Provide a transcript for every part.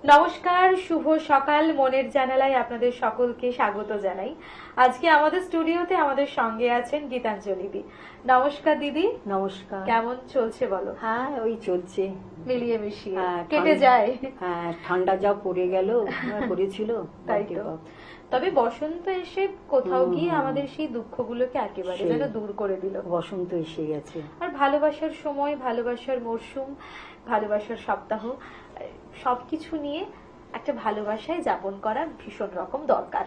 নমস্কার, শুভ সকাল। মনের জানালায় আপনাদের সকলকে স্বাগত জানাই। আজকে আমাদের স্টুডিওতে আমাদের সঙ্গে আছেন গীতাঞ্জলি দি। নমস্কার দিদি। নমস্কার। কেমন চলছে বলো? হ্যাঁ, ওই চলছে, মিলিয়ে মিশিয়ে হ্যাঁ, কেটে যায়। হ্যাঁ, ঠান্ডা যা পড়ে গেল করেছিল তাই তো। তবে বসন্ত এসে কোথাও গিয়ে আমাদের সেই দুঃখগুলোকে একেবারে যেন দূর করে দিল। বসন্ত এসে গেছে, আর ভালোবাসার সময়, ভালোবাসার মরশুম, ভালোবাসার সপ্তাহ, সবকিছু নিয়ে একটা ভালোবাসায় যাপন করা ভীষণ রকম দরকার।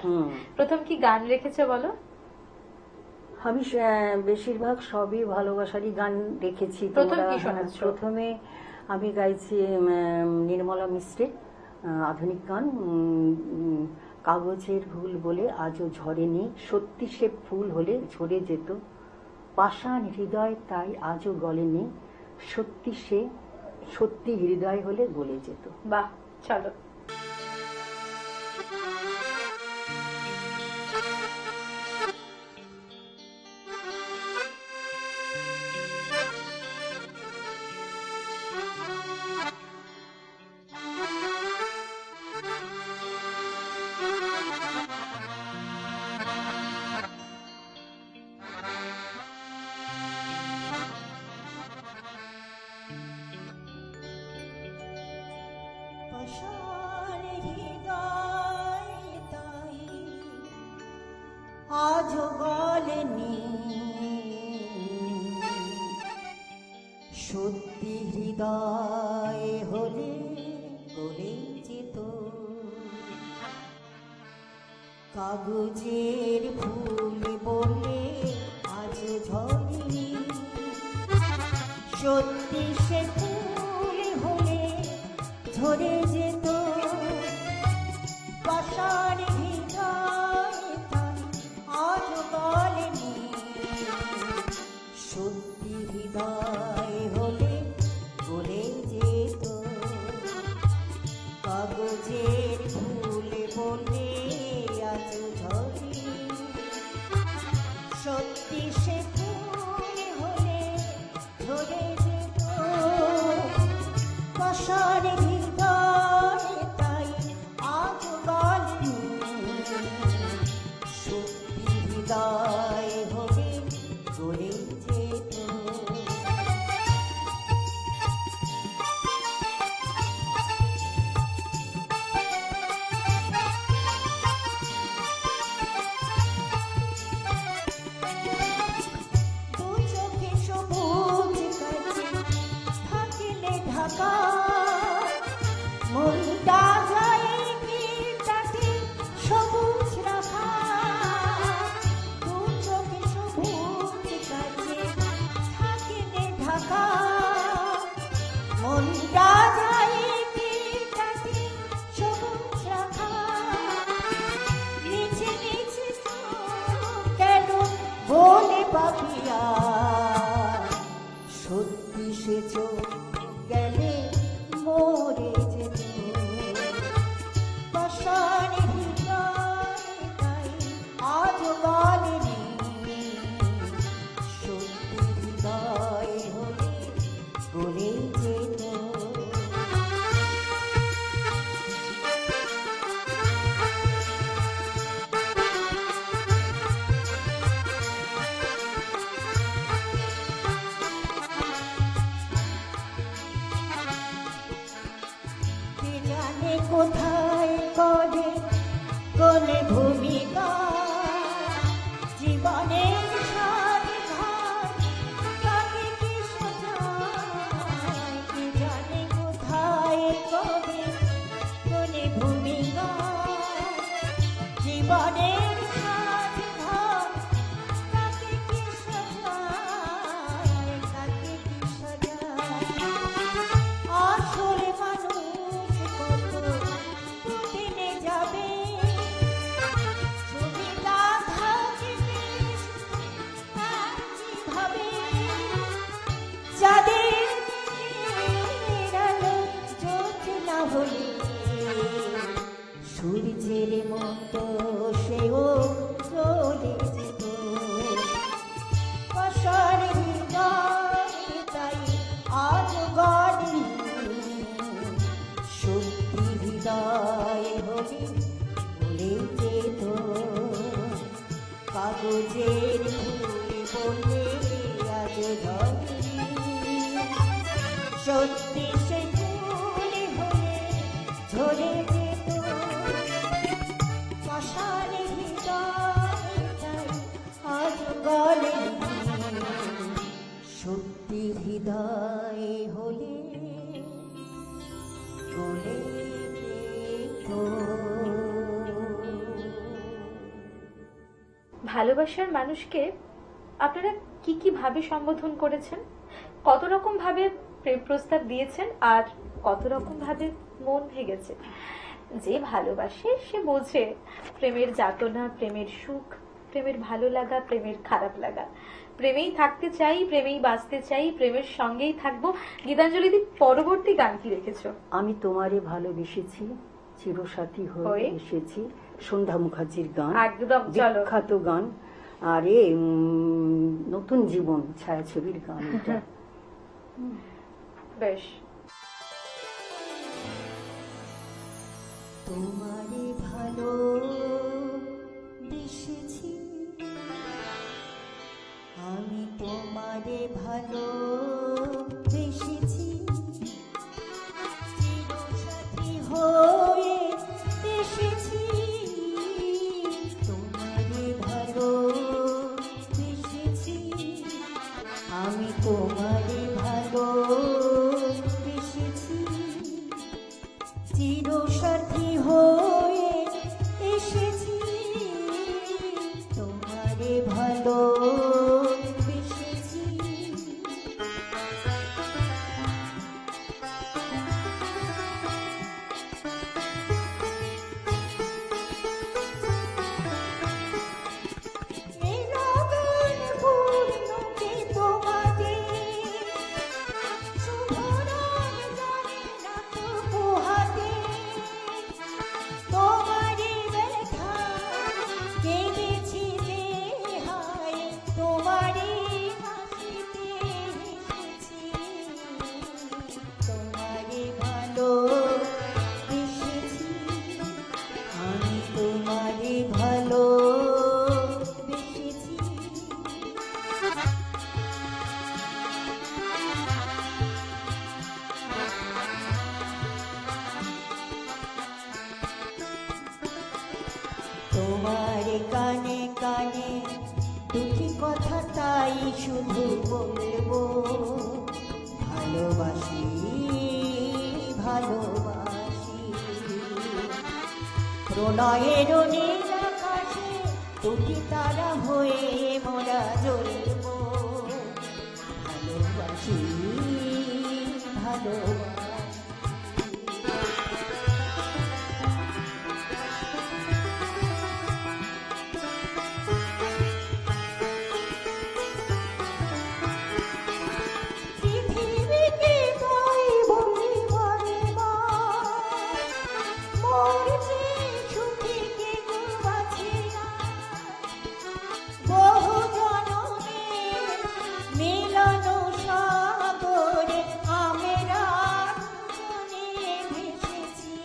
প্রথম কি গান রেখেছে বলো? আমি বেশিরভাগ সবই ভালোবাসারই গান রেখেছি। প্রথমে আমি গাইছি নির্মলা মিশ্রের আধুনিক গান, কাগজের ফুল বলে আজও ঝরেনি, সত্যি সে ফুল হলে ঝরে যেত, পাষাণ হৃদয় তাই আজও গলেনি, সত্যি হৃদয় হলে গলে যেত। বাহ, চলো। আজও গলেনি, সত্যি হৃদয় হলে গলে যেত, কাগজের ফুল বলে আজও ঝরেনি, সত্যি সে ফুল হলে ঝরে যেত, পাষাণ হৃদয় আজও গলেনি, সত্যি হৃদয় হলে গলে যেত, কাগজের ফুল বলে আজও ঝরে, সত্যি সে ফুল হলে ঝরে যেত, পাষাণ হৃদয় তাই আজও গলেনি, সত্যি হৃদয় হলে গলে যেত। দু চোখে সবুজ কাছে থাকলে ঢাকা, মনটা যায় তাতে সবুজ রাখা, দু চোখে সবুজ কাছে থাকলে ঢাকা, মনটা যায় তাতে সবুজ রাখা, নিচে নিচে কেন বলে পাপিয়া, সত্যি সে চোখ গেলে মরে যেত, পাষাণ হৃদয় তাই আজও গলেনি, সত্যি হৃদয় হলে গলে যেত। সত্যি সে ফুল হলে ঝরে যেত পাষাণে হৃদয়টাই আজ গলেনি সত্যি হৃদয় হলে গলে যেত। ভালোবাসার মানুষকে আপনারা কি কি ভাবে সম্বোধন করেছেন, কত রকম ভাবে প্রেম প্রস্তাব দিয়েছেন, আর কত রকম ভাবে মন ভেঙেছে? যে ভালোবাসে সে বোঝে প্রেমের যাতনা, প্রেমের সুখ, প্রেমের ভালো লাগা, প্রেমের খারাপ লাগা। প্রেমেই থাকতে চাই, প্রেমেই বাঁচতে চাই, প্রেমের সঙ্গেই থাকবো। গীতাঞ্জলি দি, পরবর্তী গান কি রেখেছো? আমি তোমারে ভালোবেসেছি, চিরসাথী হয়ে এসেছি, সন্ধ্যা মুখার্জির গান, একদম, চলো। বিখ্যাত গান। আর নতুন জীবন ছায়াছবির গান এটা। বেশ। তোমারে ভালো বেসেছি, আমি তোমারে ভালো বেসেছি, চিরসাথী হয়ে এসেছি, তোমারে ভালো বেসেছি, আমি তোমারে ভালো বেসেছি, চিরসাথী হয়ে এসেছি, তোমারে ভালো বেসেছি। এই লগন পূর্ণ যে তোমাদের শুভ রঙ জানে না তো পোহাতে, তোমারে ব্যথা কেঁদেছি যে হায়, তোমারে হাসিতে হেসেছি, তোমারে ভালো বেসেছি, আমি তোমারে ভালো বেসেছি। তোমার কানে কানে দুটি কথা তাই শুধু বলবো, ভালোবাসি ভালোবাসি, প্রণয়ের নীল আকাশে দুটি তারা হয়ে মোরা জ্বলবো, ভালোবাসি ভালোবাসি। পৃথিবীকে তাই বলি বারে বার, মোর চেয়ে সুখী কে গো আছে আর, বহু জনমের মিলন সাগরে আমরা দুজনে ভেসেছি,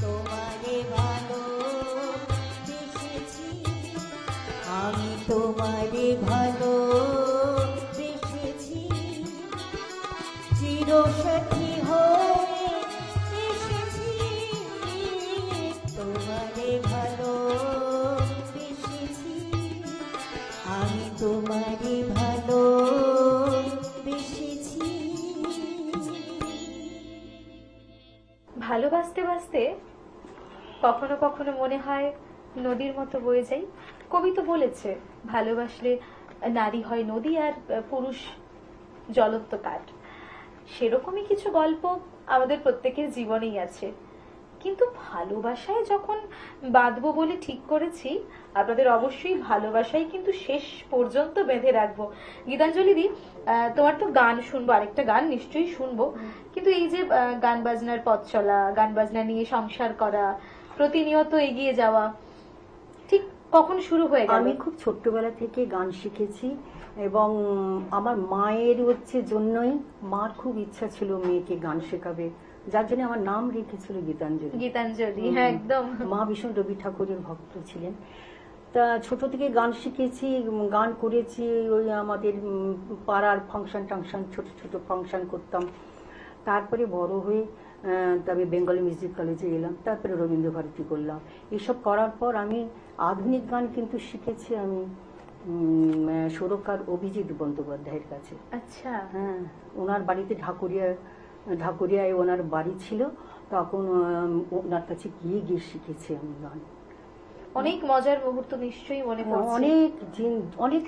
তোমারে ভালো বেসেছি, আমি তোমারে ভালো বেসেছি, চিরসাথী হয়ে এসেছি, তোমারে ভালো বেসেছি, আমি তোমারে ভালো বেসেছি। ভালোবাসতে বাসতে কখনো কখনো মনে হয় নদীর মতো বয়ে যাই। কবি তো বলেছে ভালোবাসলে নারী হয় নদী আর পুরুষ জ্বলন্ত কাঠ। সেরকমই কিছু গল্প আমাদের প্রত্যেকের জীবনেই আছে। কিন্তু ভালোবাসায় যখন বাঁধবো বলে ঠিক করেছি, আপনাদের অবশ্যই ভালোবাসায় কিন্তু শেষ পর্যন্ত বেঁধে রাখবো। গীতাঞ্জলি দি, তোমার তো গান শুনবো, আরেকটা গান নিশ্চয়ই শুনবো, কিন্তু এই যে গান বাজনার পথ চলা, গান বাজনা নিয়ে সংসার করা, প্রতিনিয়ত এগিয়ে যাওয়া, ঠিক কখন শুরু হয়ে গেল? আমি খুব ছোট্টবেলা থেকে গান শিখেছি এবং আমার মায়ের জন্যই, মার খুব ইচ্ছা ছিল মেয়েকে গান শেখাবে, যার জন্য আমার নাম রেখেছিল গীতাঞ্জলি। গীতাঞ্জলি, হ্যাঁ একদম। মা ভীষণ রবি ঠাকুরের ভক্ত ছিলেন। তা ছোট থেকে গান শিখেছি, গান করেছি। ওই আমাদের পাড়ার ফাংশন টাংশন, ছোট ছোট ফাংশন করতাম। তারপরে বড় হয়ে তবে বেঙ্গলি মিউজিক কলেজে এলাম, তারপরে রবীন্দ্র ভারতী করলাম। এসব করার পর আমি আধুনিক গান কিন্তু শিখেছি আমি সুরকার অভিজিৎ বন্দ্যোপাধ্যায়ের কাছে। আচ্ছা, হ্যাঁ, ওনার বাড়িতে ঢাকুরিয়ায় ওনার বাড়ি ছিল, তখন ওনার কাছে গিয়ে গিয়ে শিখেছি আমি গান। অনেক মজার মুহূর্ত নিশ্চয়ই মনে পড়ছে। অনেক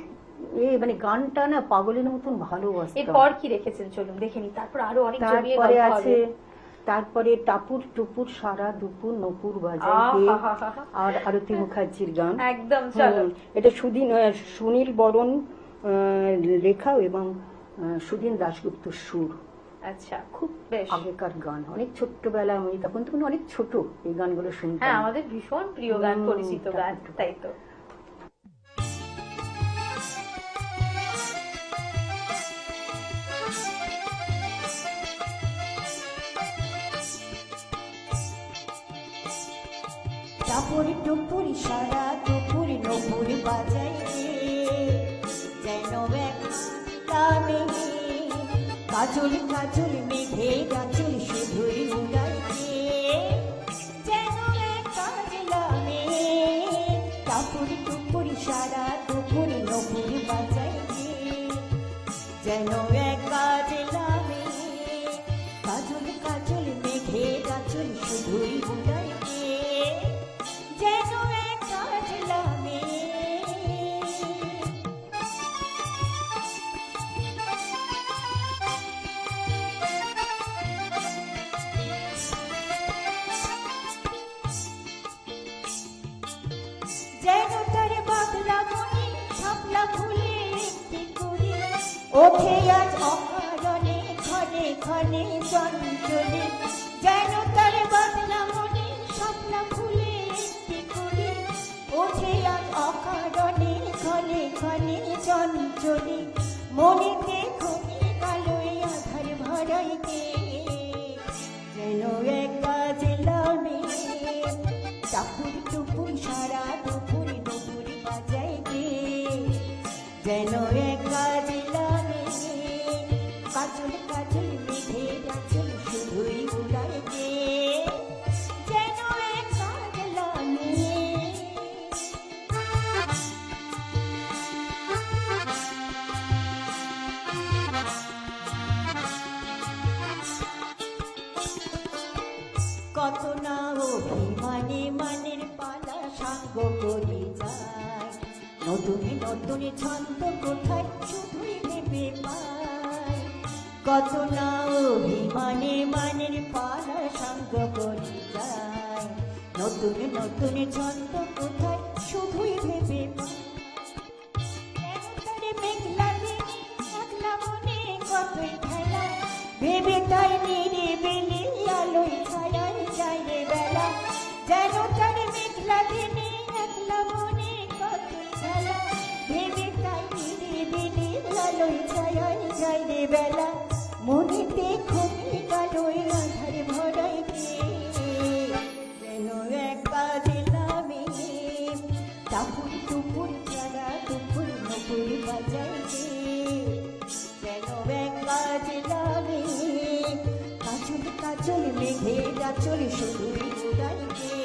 মানে গানটা না পাগলের মতন ভালোবাসতাম। এরপর কি রেখেছেন চলুন দেখে নি, তারপর আরো অনেক জমিয়ে তারপরে গল্প আছে, হবে। তারপরে টাপুর টুপুর সারা দুপুর নপুর বাজায় কে, আর আরতি মুখার্জির গান। একদম, চলো। এটা সুনীল বরণ লেখা এবং সুদিন দাশগুপ্ত সুর। আচ্ছা, খুব বেশ। আগেকার গান, অনেক ছোট্টবেলা, আমি তখন অনেক ছোট, এই গানগুলো শুনতাম। হ্যাঁ, আমাদের ভীষণ প্রিয় গান, পরিচিত গান, তাই তো। টাপুর টুপুর সারা দুপুর নপুর বাজায় রে, যেন একটা মেঘে কাজল কাজল মেঘে গাজল শুধুই উড়ায় রে, যেন একটা মেঘে। টাপুর টুপুর সারা দুপুর নপুর বাজায় রে, যেন একটা মেঘে কাজল কাজল মেঘে গাজল শুধুই উড়ায় রে, যেন একটা মেঘ। যেন তার বাদলা মনে শাপলা ফুলে একটি করে ওঠে আজ অকারণে ক্ষণে ক্ষণে চঞ্চলে, যেন তার বাদলা মনে শাপলা ফুলে একটি করে ওঠে আজ অকারণে ক্ষণে ক্ষণে চঞ্চলে, মনেতে ঘুমে কালোয় আধার ভরাইতে, যেন এক কাজলা মেঘ। টাপুর টুপুর সারা দুপুর দুপুর বাজায় রে, যেন এক কাজলা মেঘ কাজল কাজল মেঘে গাজল শুধুই উড়ায় রে, যেন এক কাজলা মেঘ। কত না অভিমানে মানের পালা সাঙ্গ করি যায়, নতুন নতুন ছন্দ কোথায় শুধুই ভেবে পাই। কত না অভিমানে মানের পালা সাঙ্গ করি যায়, নতুন নতুন ছন্দ কোথায় শুধুই ভেবে পাই। তারে মেঘলা দিনে একলা মনে কতই খেলা, ভেবে তাই নিরিবিলি আলোয় ছায়ায় যায় রে বেলা, যেন তার মেঘলা দিনে একলা মনে কতই খেলা, ভেবে তাই নিরিবিলি আলোয় ছায়ায় যায় রে বেলা, মনেতে ঘুমি কালোয় আধার ভরাইতে, যেন এক কাজলা মেঘ। টাপুর টুপুর সারা দুপুর নপুর বাজায় রে, যেন এক কাজলা মেঘ কাজল কাজল মেঘে গাজল শুধুই উড়ায় রে,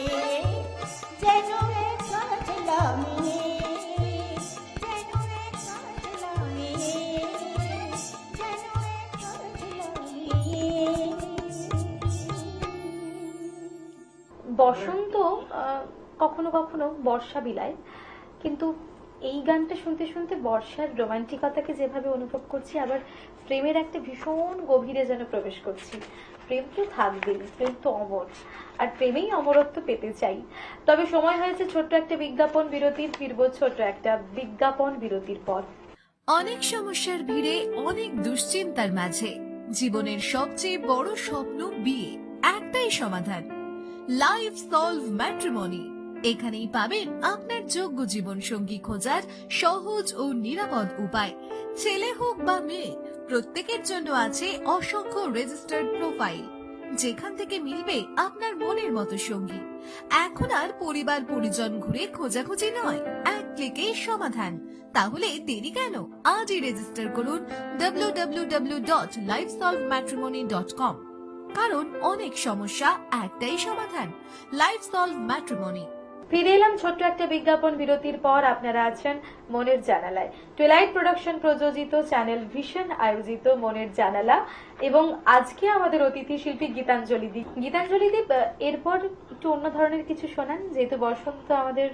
যেন এক কাজলা মেঘ, যেন এক কাজলা মেঘ, যেন এক কাজলা মেঘ। বসন্ত কখনো কখনো বর্ষা বিলায়, কিন্তু এই গানটা শুনতে শুনতে বর্ষার রোমান্টিকতাকে যেভাবে অনুভব করছি, আবার প্রেমের একটা ভীষণ গভীরে যেন প্রবেশ করছি। প্রেম তো থাকবেই, প্রেম তো অমর, আর প্রেমেই অমরত্ব পেতে চাই। তবে সময় হয়েছে ছোট্ট একটা বিজ্ঞাপন বিরতির, ফিরবো ছোট্ট একটা বিজ্ঞাপন বিরতির পর। অনেক সমস্যার ভিড়ে, অনেক দুশ্চিন্তার মাঝে জীবনের সবচেয়ে বড় স্বপ্ন বিয়ে, একটাই সমাধান, লাইফ সলভ ম্যাট্রিমনি। এখানেই পাবেন আপনার যোগ্য জীবন সঙ্গী খোঁজার সহজ ও নিরাপদ উপায়। ছেলে হোক বা মেয়ে, প্রত্যেকের জন্য আছে অসংখ্য রেজিস্টার্ড প্রোফাইল, যেখান থেকে মিলবে আপনার মনের মতো সঙ্গী। এখন আর পরিবার পরিজন ঘুরে খোঁজাখুঁজি নয়, এক ক্লিকেই সমাধান। তাহলে দেরি কেন? আজই রেজিস্টার করুন www.lifesolvematrimony.com, কারণ অনেক সমস্যা একটাই সমাধান, লাইফ সলভ ম্যাট্রিমনি। ফিরে এলাম ছোট্ট একটা বিজ্ঞাপন বিরতির পর। আপনারা আছেন মনের জানালায়, টুইলাইট প্রোডাকশন প্রযোজিত, চ্যানেল ভিশন আয়োজিত মনের জানালা। এবং আজকে আমাদের অতিথি শিল্পী গীতাঞ্জলি দি। গীতাঞ্জলি দি, এরপর একটু অন্য ধরনের কিছু শোনান, যেহেতু বসন্ত আমাদের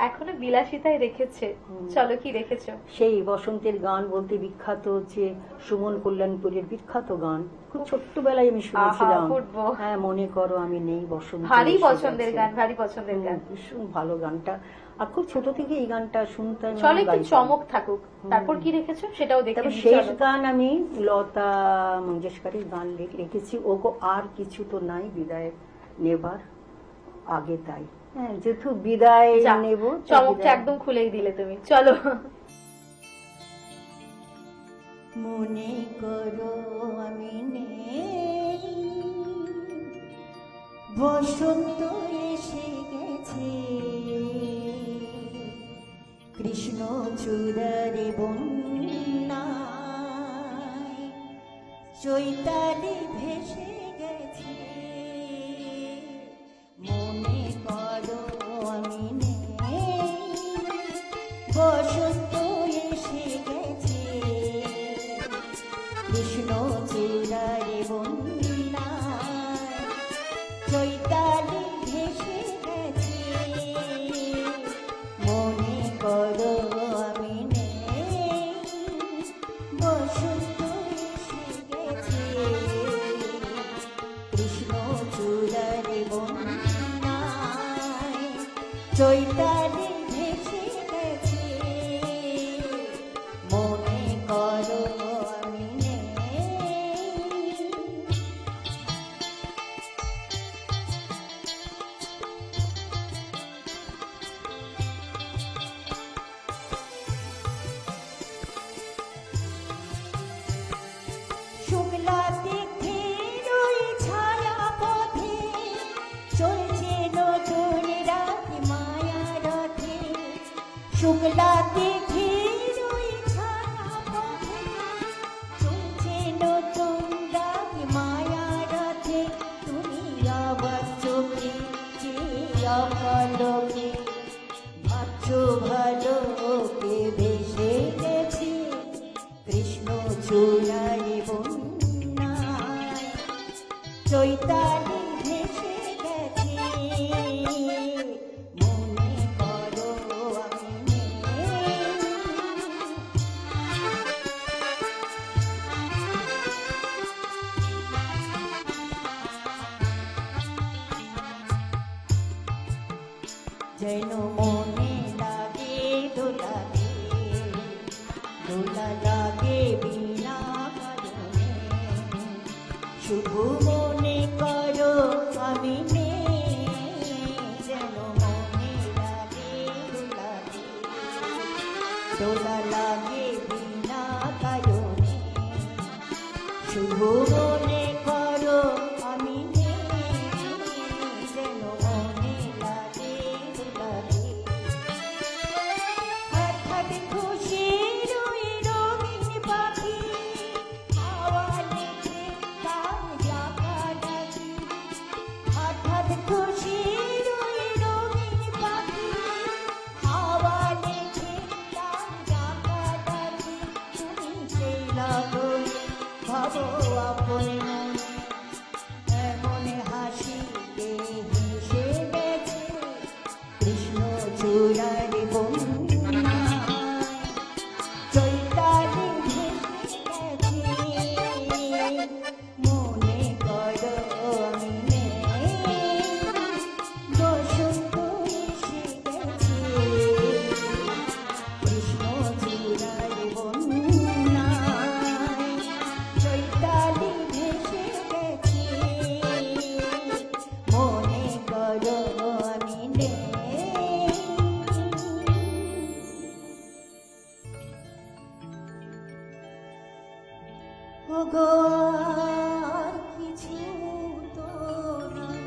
এখনো বিলাসিতায় রেখেছে। চলো, কি রেখেছো? সেই বসন্তের গান বলতে বিখ্যাত হচ্ছে সুমন কল্যাণপুরের বিখ্যাত গান, খুব ছোট্টবেলায় আমি শুনেছিলাম। হ্যাঁ, মনে করো আমি নেই, বসন্ত ভারী পছন্দের গান, ভারী পছন্দের গান, ভীষণ ভালো গানটা। আর খুব ছোট থেকে এই গানটা শুনতাম। চলে একটু চমক থাকুক। তারপর কি রেখেছো সেটাও দেখে নিই। শেষ গান আমি লতা মঙ্গেশকরের গান রেখেছি, ওগো আর কিছু তো নাই বিদায় নেবার আগে, তাই। হ্যাঁ, যেহেতু বিদায় নেব, চমকটা একদম খুলেই দিলে তুমি। চলো। মনে করো আমি নেই, বসন্ত এসে গেছে, কৃষ্ণ চূড়ারে বন্যায় চৈতালি ভেসে গেছে। মনে করো আমি নেই, বসন্ত এসে গেছে, কৃষ্ণ চূড়ারে বন্যায় চৈতালি ভেসে গেছে। মনে করো আমি নেই, বসন্ত এসে গেছে, কৃষ্ণ চূড়ারে বন্যায় চৈতালি ভেসে গেছে। মনে করো আমি নেই। শুক্লা তীর্থের ওই ছায়া পথে চলছে নতুন রাত মায়া রথে। শুক্লা তীর্থের ওই ছায়া পথে চলছে নতুন রাত মায়া রথে। তুমি আবার চোখে চেয়ে অপলকে ভাবছো ভালো কে ভেসে গেছে, কৃষ্ণ চূড়ারে বন্যায় চৈতালি ভেসে গেছে। মনে করো আমি নেই। যেন মনে লাগে দোলাকে, দোলা লাগে বিনা কারণে, শুধু মনে করো আমি নেই। যেন মনে লাগে দোলাকে, দোলা লাগে বিনা কারণে, শুধু মনে করো আমি নেই। যেন মনে লাগে দোলাকে, হঠাৎ খুশির ওই রঙিন পাখি হাওয়া লেগে তার ডাকা ডাকি। হঠাৎ খুশির ওই রঙিন পাখি হাওয়া লেগে তার ডাকা ডাকি। তুমি সেই লাগলে ভাবো আপন মনে, এমন হাসিতে হেসে গেছে, কৃষ্ণ চূড়ারে বন্যায় চৈতালি ভেসে গেছে। মনে করো আমি নেই, বসন্ত এসে গেছে, কৃষ্ণ চূড়ারে বন্যায় চৈতালি ভেসে গেছে। মনে করো আমি নেই। ওগো আর কিছু তো নাই,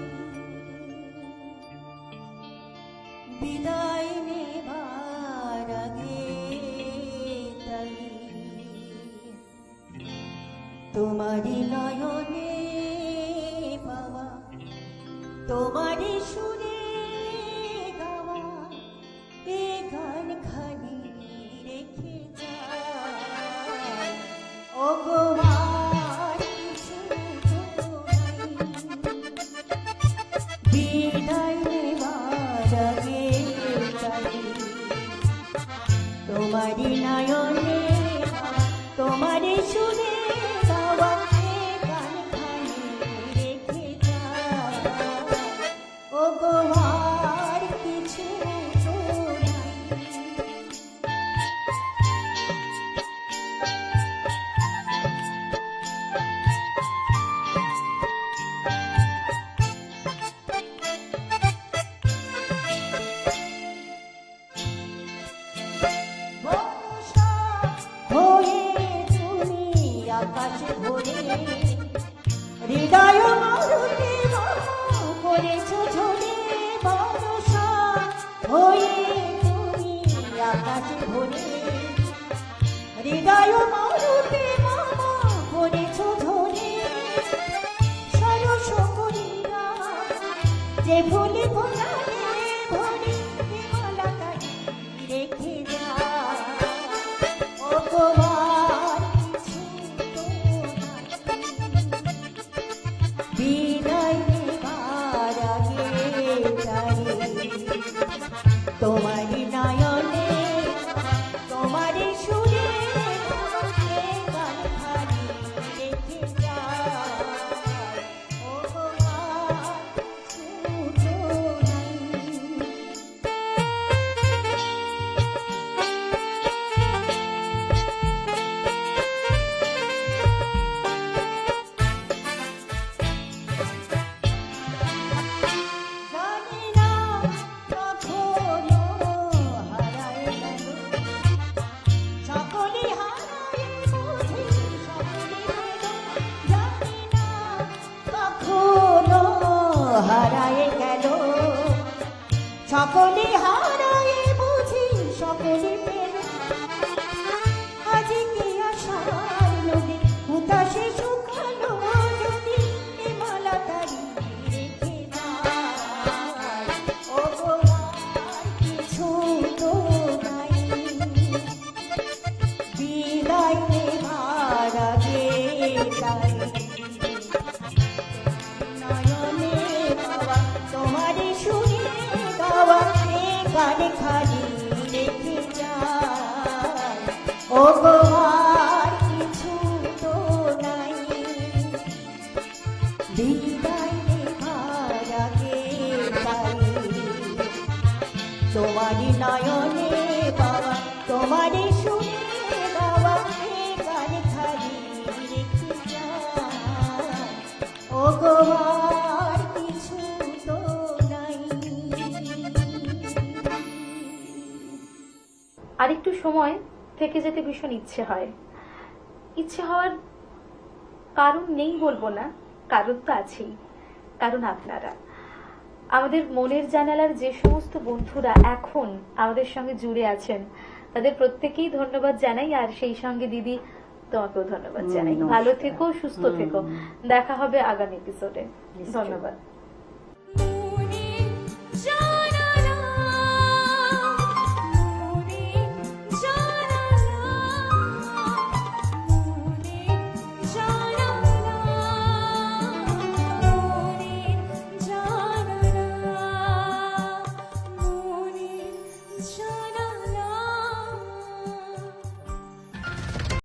তোমারি নয়নে পাওয়া, তোমারি সুরে গাওয়া, এ গান খানি রেখে যায়। ও গো আর কিছু তো নাই, বিদায় নেবার আগে চাই তোমারি নয়নে পাওয়া, তোমারি সুরে গাওয়া, এ গান খানি রেখে যায়। ও গো আর কিছু তো নাই। বর্ষা হয়ে তুমি আকাশে ভরে, হৃদয় মারুতে করেছো ঝরে। বর্ষা হয়ে তুমি আকাশে ভরে, হৃদয় মারুতে করেছো ঝরে। সরস করিয়া যে ভুলি ভোলারে ধরে, মালা কাটি রেখে যায়। ও গো আর কিছু তো নাই, বিদায় নেবার আগে চাই তোমারি নয়নে, তোমারি সুরে এ গান খানি রেখে যায়। ও গো আর কিছু তো নাই। জানি না কখনো হারায় গেল, সকলে হারায় বুঝি সকলে পেল। জানি না কখনো হারায় গেল, সকলে হারায় বুঝি সকলে পেল। আজকে আশার নদী উদাসে শুকালো যদি, এ মালা তারি রেখে যায়। ও গো আর কিছু তো নাই, বিদায় নেবার আগে চাই নয়নে পাওয়া, তোমারি সুরে গাওয়া, এ গান খানি রেখে যায়। ও গো আর কিছু তো নাই, বিদায় নেবার আগে চাই তোমারি নয়নে পাওয়া, তোমারি সুরে গাওয়া, এ গান খানি রেখে যায়। ও গো আর কিছু তো নাই। আরেকটু সময় থেকে যেতে ভীষণ ইচ্ছে হয়। ইচ্ছে হওয়ার কারণ নেই বলবো না, কারণ তো আছেই। কারণ আপনারা, আমাদের মনের জানালার যে সমস্ত বন্ধুরা এখন আমাদের সঙ্গে জুড়ে আছেন, তাদের প্রত্যেকেই ধন্যবাদ জানাই। আর সেই সঙ্গে দিদি, তোমাকেও ধন্যবাদ জানাই। ভালো থেকো, সুস্থ থেকো। দেখা হবে আগামী এপিসোডে। ধন্যবাদ।